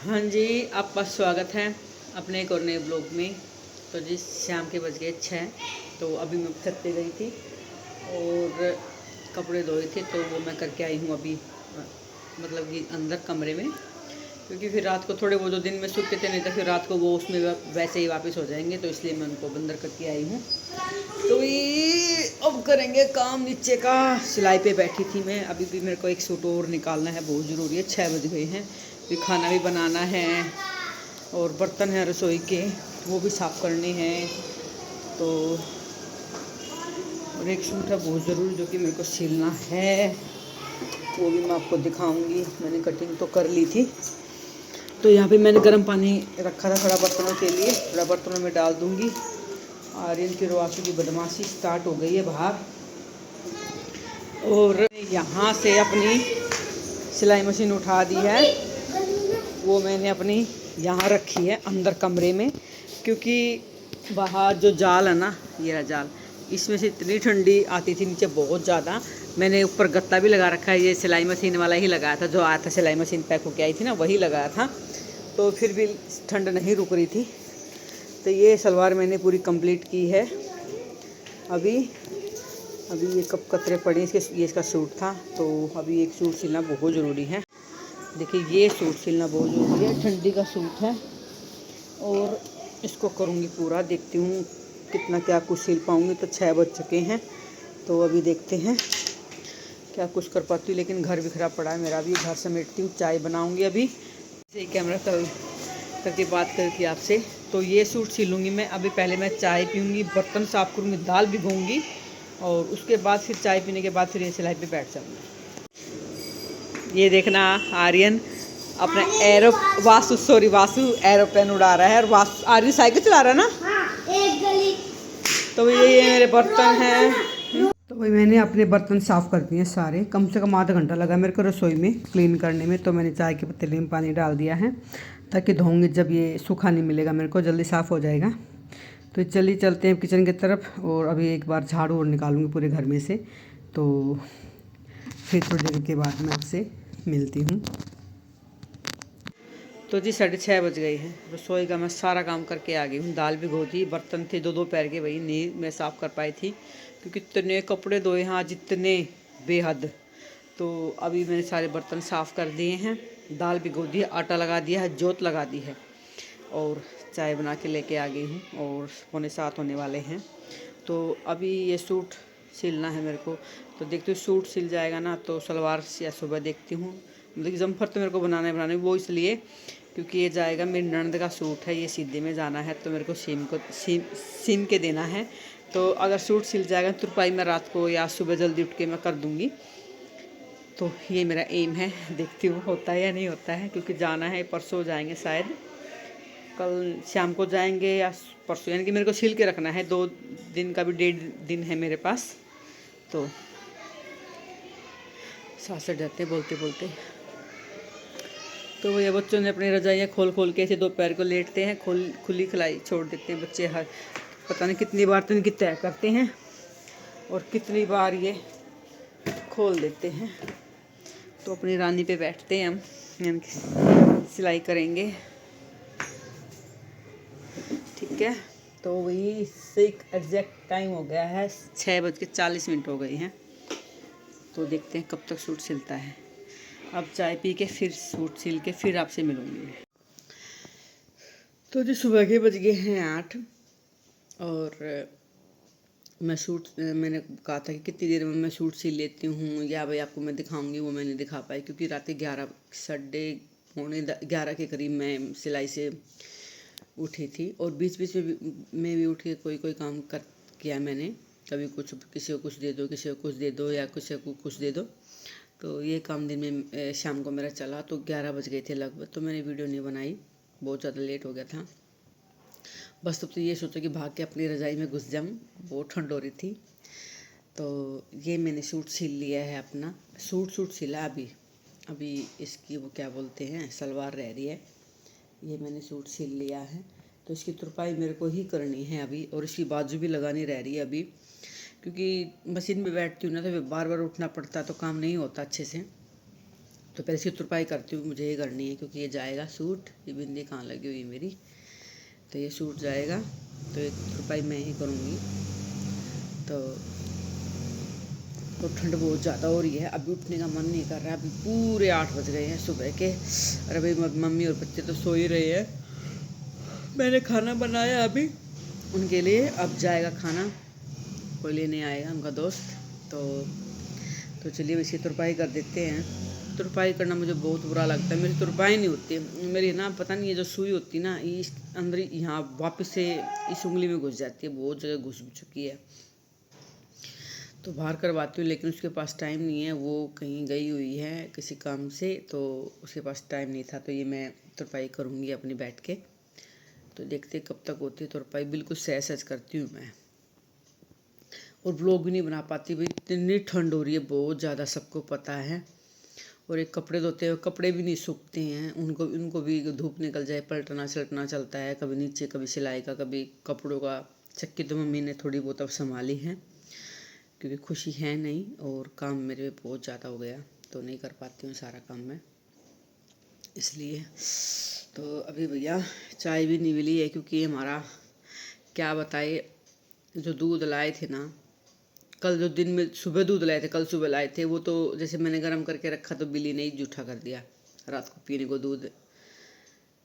हाँ जी, आपका स्वागत है अपने एक और नए ब्लॉग में। तो जिस शाम के बज गए 6, तो अभी मैं छत पे गई थी और कपड़े धोए थे, तो वो मैं करके आई हूँ अभी, मतलब कि अंदर कमरे में, क्योंकि फिर रात को थोड़े वो जो दिन में सूखते थे, नहीं तो फिर रात को वो उसमें वैसे ही वापस हो जाएंगे, तो इसलिए मैं उनको अंदर करके आई हूँ। तो ये अब करेंगे काम नीचे का। सिलाई पे बैठी थी मैं, अभी भी मेरे को एक सूट और निकालना है, बहुत ज़रूरी है। 6 बज गए हैं, फिर खाना भी बनाना है और बर्तन हैं रसोई के, वो भी साफ़ करने हैं। तो और एक सूट है बहुत ज़रूरी जो कि मेरे को सिलना है, वो भी मैं आपको दिखाऊंगी। मैंने कटिंग तो कर ली थी। तो यहाँ पे मैंने गर्म पानी रखा था थोड़ा बर्तनों के लिए, थोड़ा बर्तनों में डाल दूँगी। आर्यन की रोआसू की बदमाशी स्टार्ट हो गई है बाहर। और यहाँ से अपनी सिलाई मशीन उठा दी है, वो मैंने अपनी यहाँ रखी है अंदर कमरे में, क्योंकि बाहर जो जाल है ना, ये रहा जाल, इसमें से इतनी ठंडी आती थी नीचे बहुत ज़्यादा। मैंने ऊपर गत्ता भी लगा रखा है, ये सिलाई मशीन वाला ही लगाया था, जो आया था सिलाई मशीन पैक होके आई थी ना, वही लगाया था। तो फिर भी ठंड नहीं रुक रही थी। तो ये सलवार मैंने पूरी कंप्लीट की है। अभी अभी ये कब कतरे पड़े इसके, ये इसका सूट था। तो अभी एक सूट सिलना बहुत ज़रूरी है। देखिए ये सूट सिलना बहुत ज़रूरी है, ठंडी का सूट है और इसको करूँगी पूरा। देखती हूँ कितना क्या कुछ सिल पाऊँगी। तो 6 बज चुके हैं, तो अभी देखते हैं क्या कुछ कर पाती हूँ। लेकिन घर बिखरा पड़ा है मेरा, भी घर समेटती हूँ, चाय बनाऊँगी अभी। से कैमरा करके बात करके आपसे। तो ये सूट सिलूँगी मैं अभी। पहले मैं चाय पीऊँगी, बर्तन साफ़ करूँगी, दाल भिगोऊँगी और उसके बाद फिर चाय पीने के बाद फिर ये सिलाई पे बैठ जाऊँगी। ये देखना आर्यन अपना वासु एरोप्लेन उड़ा रहा है, और आर्यन साइकिल चला रहा है ना। एक गली। तो ये मेरे बर्तन हैं। तो भाई मैंने अपने बर्तन साफ़ कर दिए सारे, कम से कम आधा घंटा लगा मेरे को रसोई में क्लीन करने में। तो मैंने चाय के पतीले में पानी डाल दिया है, ताकि धोऊंगी जब ये सूखा नहीं मिलेगा मेरे को, जल्दी साफ़ हो जाएगा। तो चलिए चलते हैं किचन की तरफ, और अभी एक बार झाड़ू और निकालूंगी पूरे घर में से। तो फिर थोड़ी देर के बाद मैं आपसे मिलती हूँ। तो जी 6:30 बज गई हैं, रसोई का मैं सारा काम करके आ गई हूँ। दाल भिगो दी, बर्तन थे दो पैर के, वही नहीं मैं साफ़ कर पाई थी, क्योंकि इतने कपड़े धोए हैं आज, इतने बेहद। तो अभी मैंने सारे बर्तन साफ़ कर दिए हैं, दाल भिगो दी है, आटा लगा दिया है, जोत लगा दी है, और चाय बना के लेके आ गई हूँ, और 6:45 होने वाले हैं। तो अभी ये सूट सिलना है मेरे को। तो देखती हूँ सूट सिल जाएगा ना, तो सलवार या सुबह देखती हूँ। मतलब जम्फर तो मेरे को बनाने वो इसलिए क्योंकि ये जाएगा, मेरी ननद का सूट है, ये सीधे में जाना है, तो मेरे को सीम के देना है। तो अगर सूट सिल जाएगा, तुरपाई मैं रात को या सुबह जल्दी उठ के मैं कर दूँगी। तो ये मेरा एम है, देखती हूँ होता है या नहीं होता है, क्योंकि जाना है, परसों जाएंगे शायद, कल शाम को जाएंगे या परसों, यानी कि मेरे को सिल के रखना है। 2 दिन का भी 1.5 दिन है मेरे पास। तो साथ से जाते हैं बोलते बोलते। तो ये बच्चों ने अपनी रजाइयाँ खोल के ऐसे दोपहर को लेटते हैं, खुली खिलाई छोड़ देते हैं बच्चे। हर पता नहीं कितनी बार तो इनकी तय करते हैं और कितनी बार ये खोल देते हैं। तो अपनी रानी पे बैठते हैं हम, यानी कि सिलाई करेंगे, ठीक है। तो वही इससे एग्जैक्ट टाइम हो गया है, 6:40 हो गई हैं। तो देखते हैं कब तक सूट सिलता है। अब चाय पी के फिर सूट सिल के फिर आपसे मिलूँगी। तो जी सुबह के बज गए हैं 8, और मैंने कहा था कि कितनी देर में मैं सूट सिल लेती हूँ, या भाई आपको मैं दिखाऊंगी, वो मैंने दिखा पाई, क्योंकि रात 11 11 के करीब मैं सिलाई से उठी थी। और बीच बीच में भी उठ के कोई काम किया मैंने, कभी कुछ, किसी को कुछ दे दो, किसी को कुछ दे दो, या किसी को कुछ दे दो। तो ये काम दिन में शाम को मेरा चला। तो 11 बज गए थे लगभग, तो मैंने वीडियो नहीं बनाई, बहुत ज़्यादा लेट हो गया था। बस तब तो ये सोचा कि भाग के अपनी रज़ाई में घुस जाऊँ, बहुत ठंड हो रही थी। तो ये मैंने सूट सिल लिया है अपना, सूट सिला अभी इसकी वो क्या बोलते हैं, सलवार रह रही है। ये मैंने सूट सिल लिया है, तो इसकी तुरपाई मेरे को ही करनी है अभी, और इसकी बाजू भी लगानी रह रही है अभी, क्योंकि मशीन में बैठती हूँ ना, तो बार बार उठना पड़ता है, तो काम नहीं होता अच्छे से। तो पहले इसकी तुरपाई करती हूँ, मुझे ये करनी है क्योंकि ये जाएगा सूट। ये बिंदी कहाँ लगी हुई है मेरी, तो ये सूट जाएगा, तो ये तुरपाई मैं ही करूँगी। तो ठंड बहुत ज़्यादा हो रही है, अभी उठने का मन नहीं कर रहा है। अभी पूरे 8 बज गए हैं सुबह के। और अभी मम्मी और बच्चे तो सो ही रहे हैं। मैंने खाना बनाया अभी उनके लिए, अब जाएगा खाना, कोई लेने आएगा उनका दोस्त। तो चलिए इसकी तुरपाई कर देते हैं। तुरपाई करना मुझे बहुत बुरा लगता है, मेरी तुरपाई नहीं होती मेरी ना, पता नहीं, ये जो सुई होती ना, इस अंदर यहाँ वापस से इस उंगली में घुस जाती है, बहुत जगह घुस चुकी है। तो बाहर करवाती हूँ, लेकिन उसके पास टाइम नहीं है, वो कहीं गई हुई है किसी काम से, तो उसके पास टाइम नहीं था। तो ये मैं तुरपाई करूँगी अपनी बैठ के। तो देखते कब तक होती है तुरपाई। बिल्कुल सहज करती हूँ मैं, और व्लॉग भी नहीं बना पाती भाई, इतनी ठंड हो रही है बहुत ज़्यादा, सबको पता है। और एक कपड़े धोते हुए कपड़े भी नहीं सूखते हैं, उनको भी धूप निकल जाए पलटना सलटना चलता है, कभी नीचे कभी सिलाई का कभी कपड़ों का। चक्की तो मम्मी ने थोड़ी बहुत अब संभाली है, क्योंकि खुशी है नहीं और काम मेरे बहुत ज़्यादा हो गया, तो नहीं कर पाती हूँ सारा काम मैं, इसलिए। तो अभी भैया चाय भी नहीं मिली है, क्योंकि हमारा क्या बताए, जो दूध लाए थे ना कल, जो दिन में सुबह दूध लाए थे, कल सुबह लाए थे, वो तो जैसे मैंने गर्म करके रखा तो बिल्ली ने ही जूठा कर दिया। रात को पीने को दूध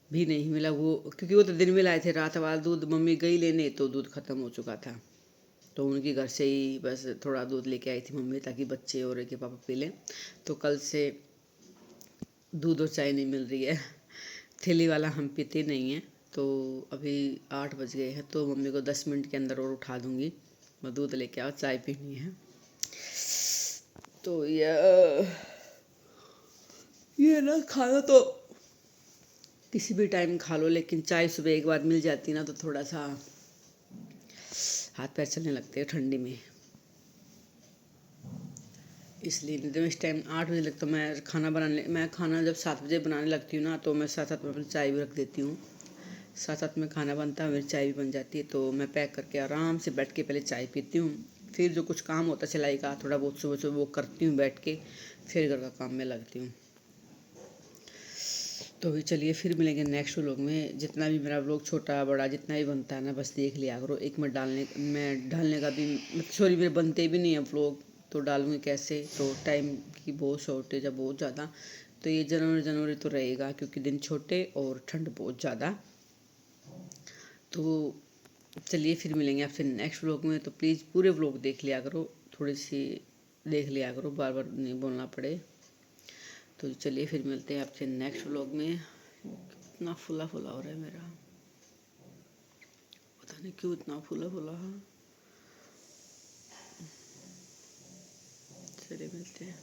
भी नहीं मिला वो, क्योंकि वो तो दिन में लाए थे, रात वाला दूध मम्मी गई लेने तो दूध ख़त्म हो चुका था। तो उनके घर से ही बस थोड़ा दूध लेके आई थी मम्मी, ताकि बच्चे और के पापा पी लें। तो कल से दूध और चाय नहीं मिल रही है, थैली वाला हम पीते नहीं हैं। तो अभी 8 बज गए हैं, तो मम्मी को 10 मिनट के अंदर और उठा दूँगी, मैं दूध लेके आओ, चाय पीनी है। तो ये ना खाना तो किसी भी टाइम खा लो, लेकिन चाय सुबह एक बार मिल जाती ना, तो थोड़ा सा हाथ पैर चलने लगते हैं ठंडी में, इसलिए। नहीं तो इस टाइम 8 बजे लगता, मैं खाना जब 7 बजे बनाने लगती हूँ ना, तो मैं साथ साथ में अपनी चाय भी रख देती हूँ। साथ साथ में खाना बनता है, मेरी चाय भी बन जाती है, तो मैं पैक करके आराम से बैठ के पहले चाय पीती हूँ। फिर जो कुछ काम होता है सिलाई का थोड़ा बहुत सुबह सुबह वो करती हूँ बैठ के, फिर घर का काम में लगती हूँ। तो अभी चलिए फिर मिलेंगे नेक्स्ट व्लॉग में। जितना भी मेरा व्लॉग छोटा बड़ा जितना भी बनता है ना, बस देख लिया करो। एक मैं ढालने का भी, सॉरी, मेरे बनते भी नहीं है व्लॉग, तो डालूँगी कैसे, तो टाइम की बहुत शॉर्टेज है बहुत ज़्यादा। तो ये जनवरी तो रहेगा, क्योंकि दिन छोटे और ठंड बहुत ज़्यादा। तो चलिए फिर मिलेंगे आपसे नेक्स्ट व्लॉग में। तो प्लीज़ पूरे व्लॉग देख लिया करो, थोड़ी सी देख लिया करो, बार बार नहीं बोलना पड़े। तो चलिए फिर मिलते हैं आपसे नेक्स्ट व्लॉग में। इतना फुला फुला हो रहा है मेरा, पता नहीं क्यों इतना फुला फुला है। चलिए मिलते हैं।